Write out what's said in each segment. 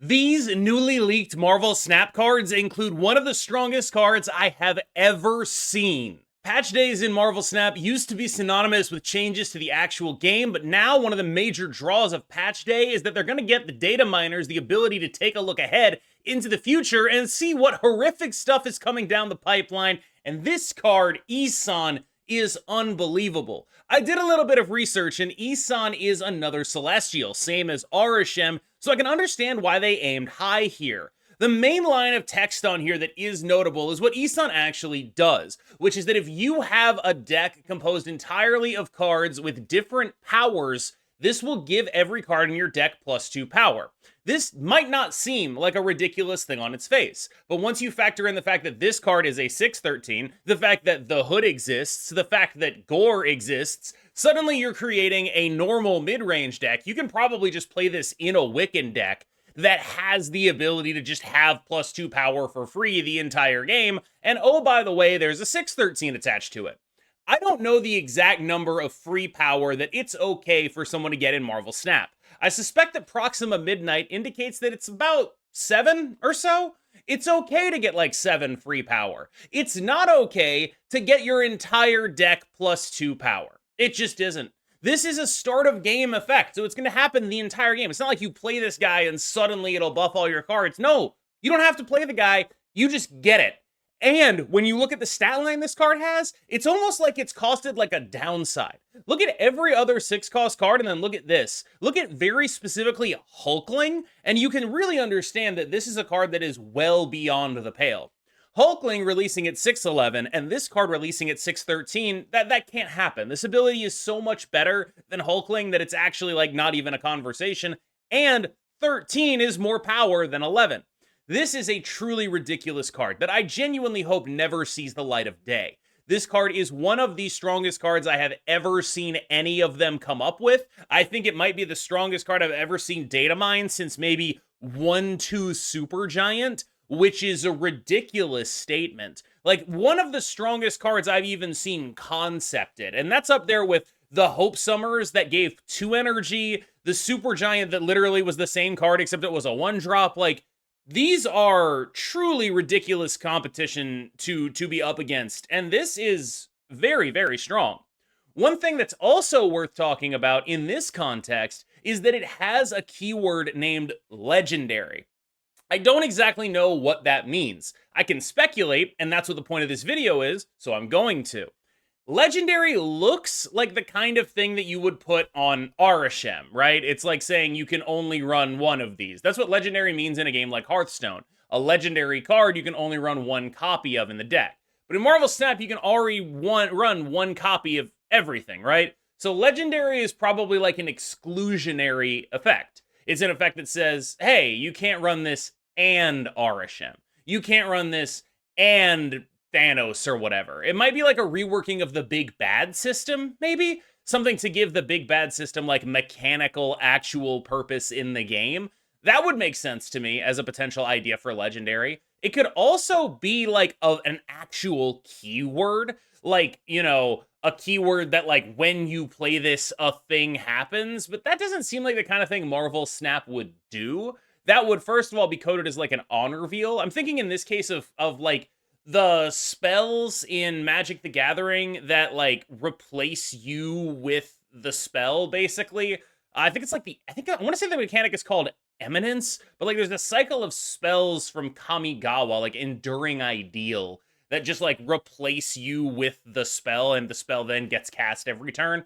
These newly leaked Marvel Snap cards include one of the strongest cards I have ever seen. Patch days in Marvel Snap used to be synonymous with changes to the actual game, but now one of the major draws of Patch Day is that they're going to get the data miners the ability to take a look ahead into the future and see what horrific stuff is coming down the pipeline, and this card, Isan, is unbelievable. I did a little bit of research, and Isan is another Celestial, same as Arishem, so I can understand why they aimed high here. The main line of text on here that is notable is what Isan actually does, which is that if you have a deck composed entirely of cards with different powers, this will give every card in your deck +2 power. This might not seem like a ridiculous thing on its face, but once you factor in the fact that this card is a 6/13, the fact that the Hood exists, the fact that Gore exists, suddenly you're creating a normal mid-range deck. You can probably just play this in a Wiccan deck that has the ability to just have +2 power for free the entire game, and oh, by the way, there's a 6/13 attached to it. I don't know the exact number of free power that it's okay for someone to get in Marvel Snap. I suspect that Proxima Midnight indicates that it's about 7 or so. It's okay to get like 7 free power. It's not okay to get your entire deck +2 power. It just isn't. This is a start of game effect, so it's going to happen the entire game. It's not like you play this guy and suddenly it'll buff all your cards. No, you don't have to play the guy. You just get it. And when you look at the stat line this card has, it's almost like it's costed like a downside. Look at every other 6-cost card and then look at this. Look at very specifically Hulkling, and you can really understand that this is a card that is well beyond the pale. Hulkling releasing at 611 and this card releasing at 613, that can't happen. This ability is so much better than Hulkling that it's actually like not even a conversation, and 13 is more power than 11. This is a truly ridiculous card that I genuinely hope never sees the light of day. This card is one of the strongest cards I have ever seen any of them come up with. I think it might be the strongest card I've ever seen Datamined since maybe 1/2 Supergiant, which is a ridiculous statement. Like, one of the strongest cards I've even seen concepted, and that's up there with the Hope Summers that gave 2 energy, the Supergiant that literally was the same card except it was a 1-drop. Like, these are truly ridiculous competition to be up against, and this is very, very strong. One thing that's also worth talking about in this context is that it has a keyword named Legendary. I don't exactly know what that means. I can speculate, and that's what the point of this video is, so I'm going to. Legendary looks like the kind of thing that you would put on Arishem, right? It's like saying you can only run one of these. That's what Legendary means in a game like Hearthstone. A Legendary card you can only run one copy of in the deck. But in Marvel Snap, you can already run one copy of everything, right? So Legendary is probably like an exclusionary effect. It's an effect that says, hey, you can't run this and Arishem. You can't run this and Thanos or whatever. It might be like a reworking of the Big Bad system, maybe? Something to give the Big Bad system like mechanical actual purpose in the game. That would make sense to me as a potential idea for Legendary. It could also be like an actual keyword, like, you know, a keyword that like when you play this, a thing happens, but that doesn't seem like the kind of thing Marvel Snap would do. That would first of all be coded as like an honor reveal. I'm thinking in this case of like the spells in Magic the Gathering that like replace you with the spell, basically. I think it's like I want to say the mechanic is called Eminence, but like there's a cycle of spells from Kamigawa, like Enduring Ideal, that just like replace you with the spell, and the spell then gets cast every turn.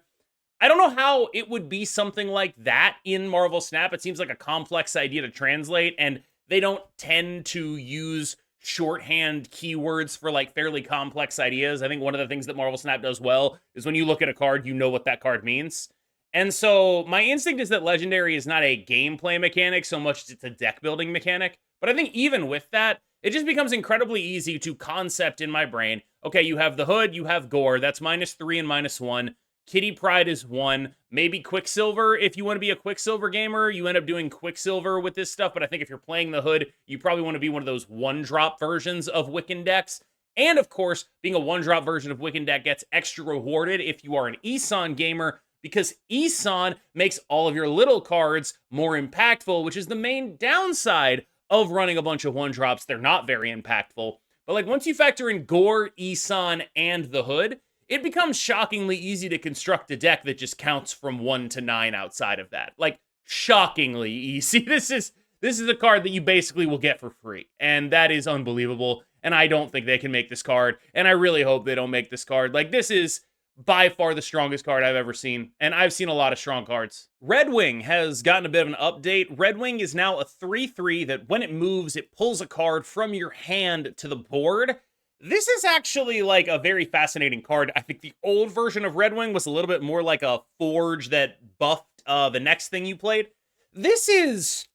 I don't know how it would be something like that in Marvel Snap. It seems like a complex idea to translate, and they don't tend to use shorthand keywords for like fairly complex ideas. I think one of the things that Marvel Snap does well is when you look at a card, you know what that card means. And so my instinct is that Legendary is not a gameplay mechanic so much as it's a deck building mechanic. But I think even with that, it just becomes incredibly easy to concept in my brain. Okay, you have the Hood, you have Gore, that's -3 and -1. Kitty Pryde is 1. Maybe Quicksilver. If you want to be a Quicksilver gamer, you end up doing Quicksilver with this stuff. But I think if you're playing the Hood, you probably want to be one of those 1-drop versions of Wiccan decks. And of course, being a 1-drop version of Wiccan deck gets extra rewarded if you are an Isan gamer, because Isan makes all of your little cards more impactful, which is the main downside of running a bunch of one-drops. They're not very impactful. But like once you factor in Gore, Isan, and the Hood, it becomes shockingly easy to construct a deck that just counts from 1 to 9 outside of that. Like, shockingly easy. This is a card that you basically will get for free, and that is unbelievable, and I don't think they can make this card, and I really hope they don't make this card. Like, this is by far the strongest card I've ever seen, and I've seen a lot of strong cards. Redwing has gotten a bit of an update. Redwing is now a 3/3 that when it moves, it pulls a card from your hand to the board. This is actually like a very fascinating card. I think the old version of Redwing was a little bit more like a forge that buffed the next thing you played. This is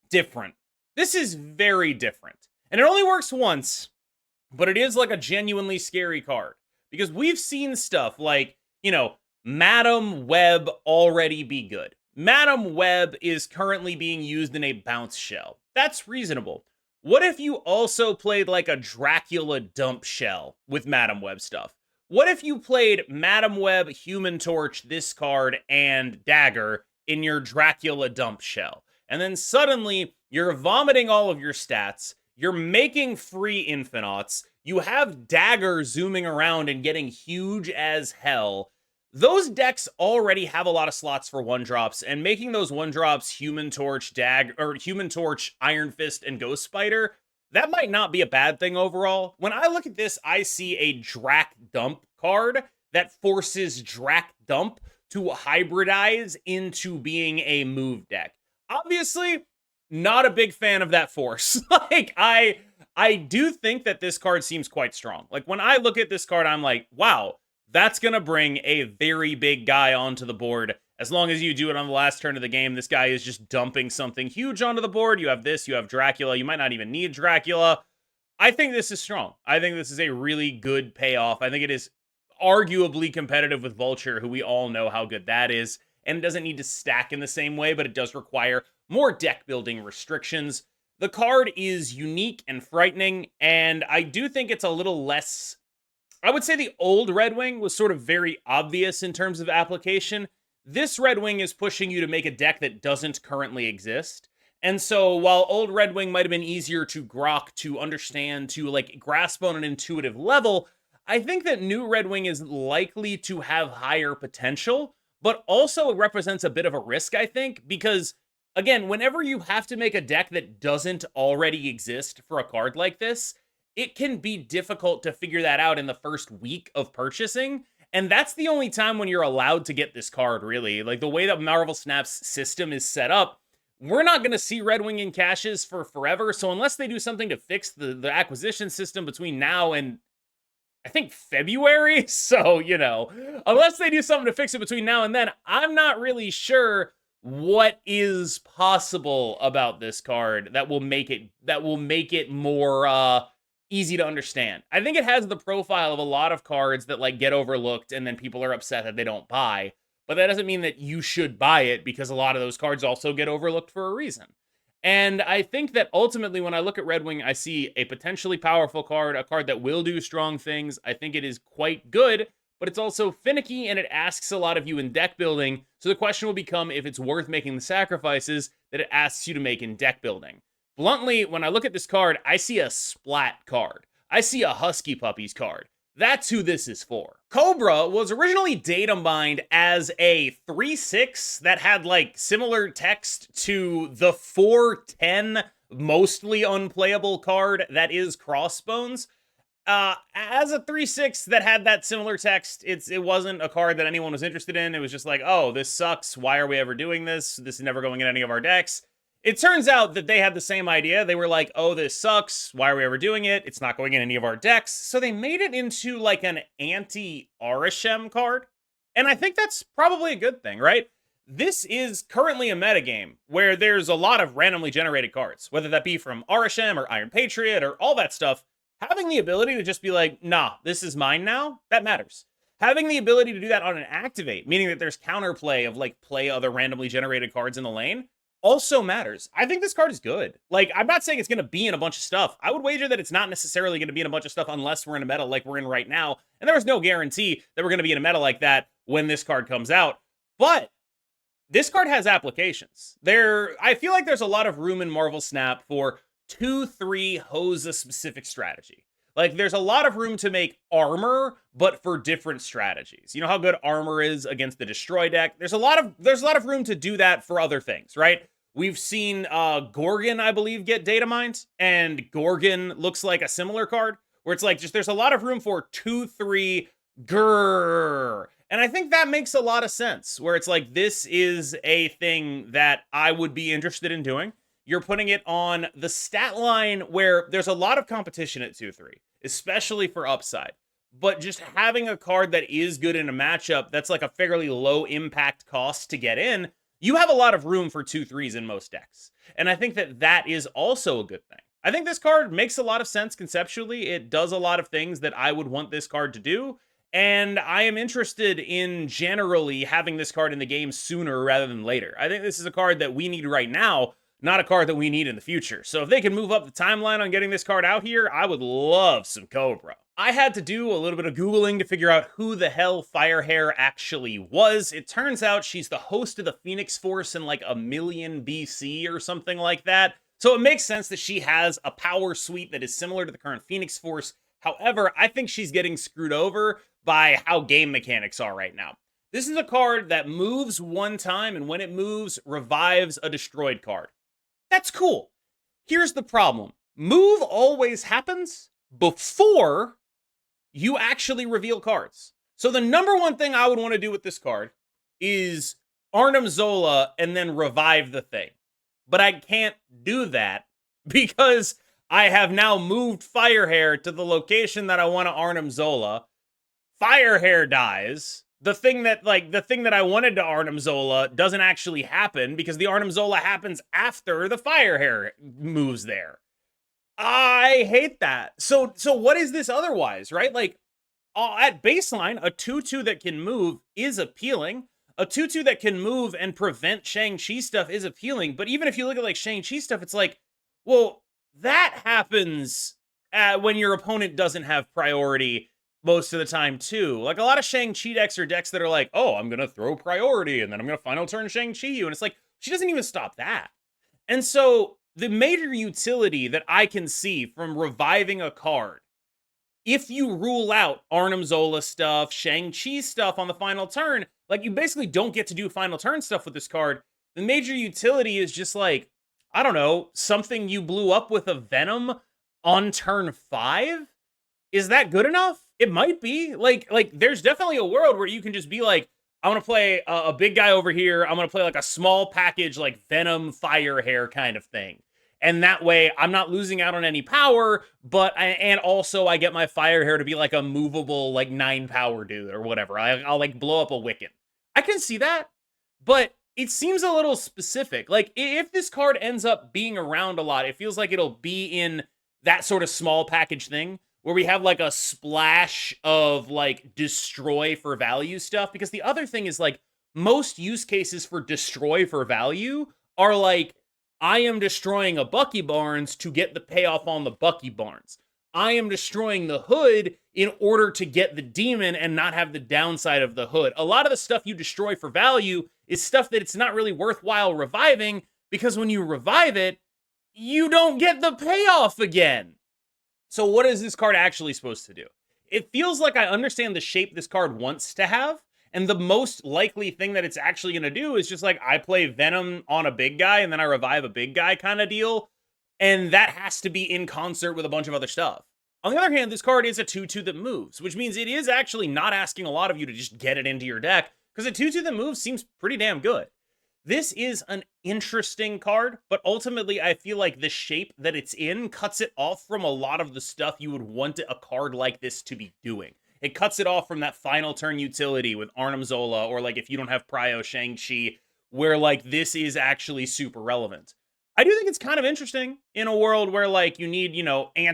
different. This is very different. And it only works once, but it is like a genuinely scary card. Because we've seen stuff like, you know, Madam Web already be good. Madam Web is currently being used in a bounce shell. That's reasonable. What if you also played like a Dracula dump shell with Madam Web stuff? What if you played Madam Web, Human Torch, this card, and Dagger in your Dracula dump shell? And then suddenly, you're vomiting all of your stats, you're making free Infinauts, you have Dagger zooming around and getting huge as hell. Those decks already have a lot of slots for one-drops, and making those one-drops Human Torch, Human Torch, Iron Fist, and Ghost Spider, that might not be a bad thing overall. When I look at this, I see a Drac Dump card that forces Drac Dump to hybridize into being a move deck. Obviously, not a big fan of that force. Like, I do think that this card seems quite strong. Like, when I look at this card, I'm like, wow, that's going to bring a very big guy onto the board. As long as you do it on the last turn of the game, this guy is just dumping something huge onto the board. You have this, you have Dracula. You might not even need Dracula. I think this is strong. I think this is a really good payoff. I think it is arguably competitive with Vulture, who we all know how good that is. And it doesn't need to stack in the same way, but it does require more deck building restrictions. The card is unique and frightening, and I do think it's a little less... I would say the old Redwing was sort of very obvious in terms of application. This Redwing is pushing you to make a deck that doesn't currently exist. And so while old Redwing might have been easier to grok, to understand, to like grasp on an intuitive level, I think that new Redwing is likely to have higher potential, but also it represents a bit of a risk, I think, because again, whenever you have to make a deck that doesn't already exist for a card like this, it can be difficult to figure that out in the first week of purchasing. And that's the only time when you're allowed to get this card, really. Like, the way that Marvel Snap's system is set up, we're not going to see Redwing in caches for forever. So unless they do something to fix the acquisition system between now and, I think, February. So, you know, unless they do something to fix it between now and then, I'm not really sure what is possible about this card that will make it more easy to understand. I think it has the profile of a lot of cards that like get overlooked and then people are upset that they don't buy, but that doesn't mean that you should buy it, because a lot of those cards also get overlooked for a reason. And I think that ultimately when I look at Redwing, I see a potentially powerful card, a card that will do strong things. I think it is quite good, but it's also finicky and it asks a lot of you in deck building. So the question will become if it's worth making the sacrifices that it asks you to make in deck building. Bluntly, when I look at this card, I see a Splat card. I see a Husky Puppies card. That's who this is for. Cobra was originally datamined as a 3/6 that had like similar text to the 4/10 mostly unplayable card that is Crossbones. As a 3/6 that had that similar text, it wasn't a card that anyone was interested in. It was just like, oh, this sucks. Why are we ever doing this? This is never going in any of our decks. It turns out that they had the same idea. They were like, oh, this sucks. Why are we ever doing it? It's not going in any of our decks. So they made it into like an anti-Arishem card. And I think that's probably a good thing, right? This is currently a metagame where there's a lot of randomly generated cards, whether that be from Arishem or Iron Patriot or all that stuff. Having the ability to just be like, nah, this is mine now, that matters. Having the ability to do that on an activate, meaning that there's counterplay of like play other randomly generated cards in the lane, also matters. I think this card is good. Like, I'm not saying it's going to be in a bunch of stuff. I would wager that it's not necessarily going to be in a bunch of stuff unless we're in a meta like we're in right now. And there was no guarantee that we're going to be in a meta like that when this card comes out. But this card has applications. I feel like there's a lot of room in Marvel Snap for 2/3 hose a specific strategy. Like, there's a lot of room to make armor, but for different strategies. You know how good armor is against the destroy deck? There's a lot of room to do that for other things, right? We've seen Gorgon, I believe, get Datamined, and Gorgon looks like a similar card, where it's like, just there's a lot of room for 2/3 grrr. And I think that makes a lot of sense, where it's like, this is a thing that I would be interested in doing. You're putting it on the stat line where there's a lot of competition at 2/3, especially for upside. But just having a card that is good in a matchup that's like a fairly low impact cost to get in, you have a lot of room for 2/3s in most decks. And I think that that is also a good thing. I think this card makes a lot of sense conceptually. It does a lot of things that I would want this card to do. And I am interested in generally having this card in the game sooner rather than later. I think this is a card that we need right now, not a card that we need in the future. So if they can move up the timeline on getting this card out here, I would love some Cobra. I had to do a little bit of Googling to figure out who the hell Firehair actually was. It turns out she's the host of the Phoenix Force in like 1,000,000 BC or something like that. So it makes sense that she has a power suite that is similar to the current Phoenix Force. However, I think she's getting screwed over by how game mechanics are right now. This is a card that moves one time, and when it moves, revives a destroyed card. That's cool. Here's the problem. Move always happens before you actually reveal cards. So the number one thing I would want to do with this card is Arnim Zola and then revive the thing. But I can't do that because I have now moved Firehair to the location that I want to Arnim Zola. Firehair dies. The thing that I wanted to Arnim Zola doesn't actually happen because the Arnim Zola happens after the Firehair moves there. I hate that. So what is this otherwise, right? Like, at baseline, a 2/2 that can move is appealing. A 2/2 that can move and prevent Shang-Chi stuff is appealing. But even if you look at like Shang-Chi stuff, it's like, well, that happens when your opponent doesn't have priority most of the time too. Like, a lot of Shang-Chi decks are decks that are like, oh, I'm going to throw priority and then I'm going to final turn Shang-Chi you. And it's like, she doesn't even stop that. And so the major utility that I can see from reviving a card, if you rule out Arnim Zola stuff, Shang-Chi stuff on the final turn, like, you basically don't get to do final turn stuff with this card. The major utility is just like, I don't know, something you blew up with a Venom on turn 5? Is that good enough? It might be. Like there's definitely a world where you can just be like, I'm going to play a big guy over here. I'm going to play like a small package, like Venom Firehair kind of thing. And that way I'm not losing out on any power, and also I get my Firehair to be like a movable, like 9 power dude or whatever. I'll like blow up a Wiccan. I can see that, but it seems a little specific. Like, if this card ends up being around a lot, it feels like it'll be in that sort of small package thing where we have like a splash of like destroy for value stuff. Because the other thing is, like, most use cases for destroy for value are like, I am destroying a Bucky Barnes to get the payoff on the Bucky Barnes. I am destroying the hood in order to get the demon and not have the downside of the hood. A lot of the stuff you destroy for value is stuff that it's not really worthwhile reviving, because when you revive it, you don't get the payoff again. So what is this card actually supposed to do? It feels like I understand the shape this card wants to have, and the most likely thing that it's actually going to do is just like, I play Venom on a big guy and then I revive a big guy kind of deal. And that has to be in concert with a bunch of other stuff. On the other hand, this card is a 2/2 that moves, which means it is actually not asking a lot of you to just get it into your deck, because a 2/2 that moves seems pretty damn good. This is an interesting card, but ultimately I feel like the shape that it's in cuts it off from a lot of the stuff you would want a card like this to be doing. It cuts it off from that final turn utility with Arnim Zola, or like if you don't have Prio Shang-Chi, where like this is actually super relevant. I do think it's kind of interesting in a world where, like, you need, you know, I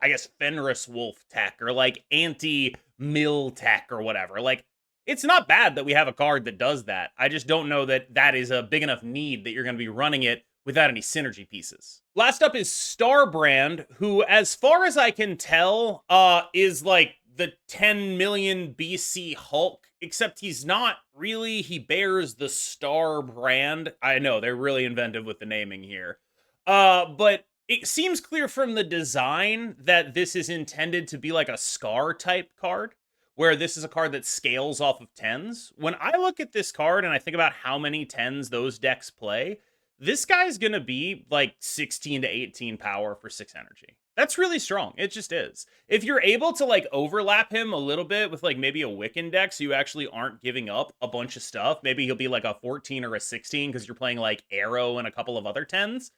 guess, Fenris Wolf tech, or like anti-mill tech or whatever. Like, it's not bad that we have a card that does that. I just don't know that that is a big enough need that you're going to be running it without any synergy pieces. Last up is Starbrand, who, as far as I can tell, is like the 10 million BC Hulk except he's not really. He bears the Star brand. I know they're really inventive with the naming here. But it seems clear from the design that this is intended to be like a Scar type card, where this is a card that scales off of tens. When I look at this card and I think about how many tens those decks play, this guy's gonna be like 16 to 18 power for 6 energy. That's really strong. It just is. If you're able to like overlap him a little bit with like maybe a Wiccan deck, so you actually aren't giving up a bunch of stuff, maybe he'll be like a 14 or a 16 because you're playing like Arrow and a couple of other tens.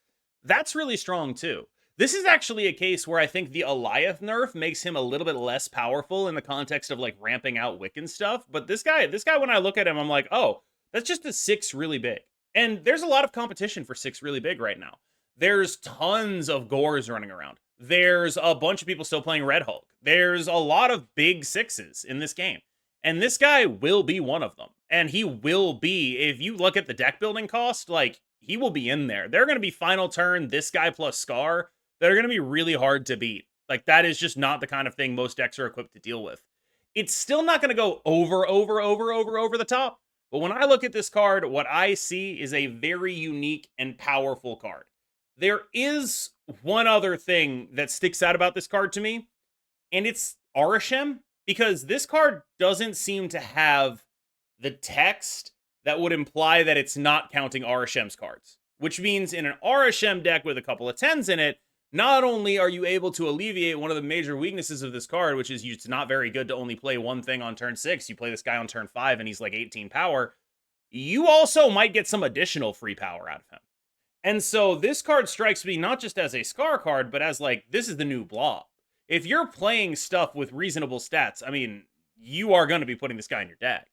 That's really strong too. This is actually a case where I think the Eliath nerf makes him a little bit less powerful in the context of like ramping out Wiccan stuff. But this guy, when I look at him, I'm like, oh, that's just a 6 really big. And there's a lot of competition for 6 really big right now. There's tons of Gores running around. There's a bunch of people still playing Red Hulk. There's a lot of big 6s in this game. And this guy will be one of them. And he will be, if you look at the deck building cost, like, he will be in there. They're going to be final turn, this guy plus Scar. They're going to be really hard to beat. Like, that is just not the kind of thing most decks are equipped to deal with. It's still not going to go over the top. But when I look at this card, what I see is a very unique and powerful card. There is one other thing that sticks out about this card to me, and it's Arishem, because this card doesn't seem to have the text that would imply that it's not counting Arishem's cards, which means in an Arishem deck with a couple of 10s in it, not only are you able to alleviate one of the major weaknesses of this card, which is it's not very good to only play one thing on turn 6, you play this guy on turn 5 and he's like 18 power, you also might get some additional free power out of him. And so this card strikes me not just as a Scar card, but as like, this is the new Blob. If you're playing stuff with reasonable stats, I mean, you are going to be putting this guy in your deck.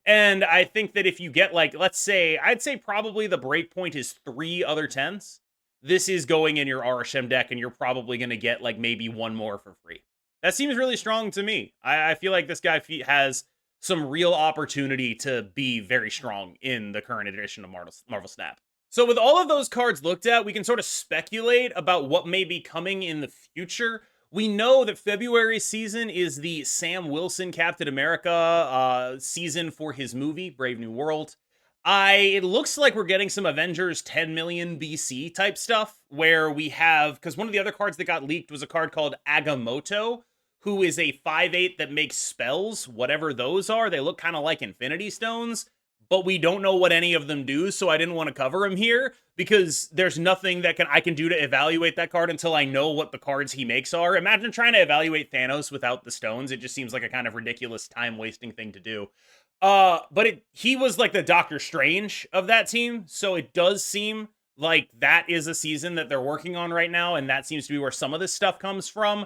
And I think that if you get like, let's say, I'd say probably the breakpoint is 3 other 10s. This is going in your Arishem deck, and you're probably going to get like maybe one more for free. That seems really strong to me. I feel like this guy has some real opportunity to be very strong in the current edition of Marvel Snap. So with all of those cards looked at, we can sort of speculate about what may be coming in the future. We know that February season is the Sam Wilson Captain America season for his movie, Brave New World. It looks like we're getting some Avengers 10 million BC type stuff, where we have, because one of the other cards that got leaked was a card called Agamotto, who is a 5/8 that makes spells, whatever those are. They look kind of like Infinity Stones, but we don't know what any of them do, so I didn't want to cover them here, because there's nothing that I can do to evaluate that card until I know what the cards he makes are. Imagine trying to evaluate Thanos without the stones. It just seems like a kind of ridiculous time-wasting thing to do. But he was like the Doctor Strange of that team, so it does seem like that is a season that they're working on right now, and that seems to be where some of this stuff comes from.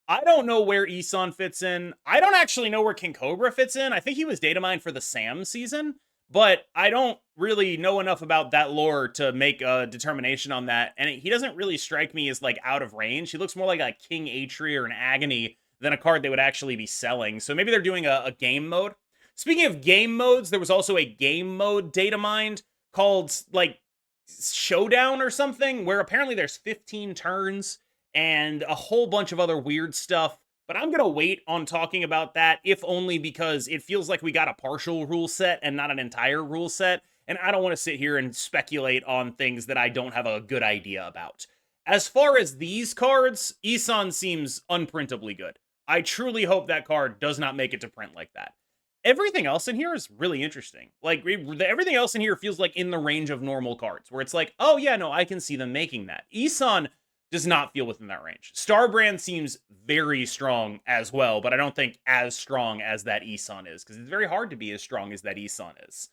I don't know where Isan fits in. I don't actually know where King Cobra fits in. I think he was datamined for the Sam season, but I don't really know enough about that lore to make a determination on that, and he doesn't really strike me as like out of range. He looks more like a King Atri or an Agony than a card they would actually be selling, so maybe they're doing a game mode. Speaking of game modes, there was also a game mode datamined called like Showdown or something, where apparently there's 15 turns and a whole bunch of other weird stuff. But I'm going to wait on talking about that, if only because it feels like we got a partial rule set and not an entire rule set. And I don't want to sit here and speculate on things that I don't have a good idea about. As far as these cards, Isan seems unprintably good. I truly hope that card does not make it to print like that. Everything else in here is really interesting. Like, everything else in here feels like in the range of normal cards, where it's like, oh yeah, no, I can see them making that. Isan does not feel within that range. Starbrand seems very strong as well, but I don't think as strong as that Isan is, because it's very hard to be as strong as that Isan is.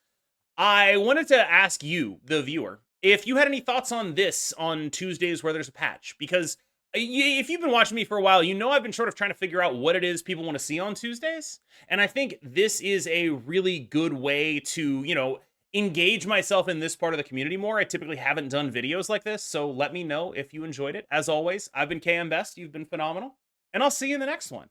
I wanted to ask you, the viewer, if you had any thoughts on this on Tuesdays where there's a patch, because if you've been watching me for a while, you know I've been sort of trying to figure out what it is people want to see on Tuesdays. And I think this is a really good way to, engage myself in this part of the community more. I typically haven't done videos like this, so let me know if you enjoyed it. As always, I've been KM Best. You've been phenomenal. And I'll see you in the next one.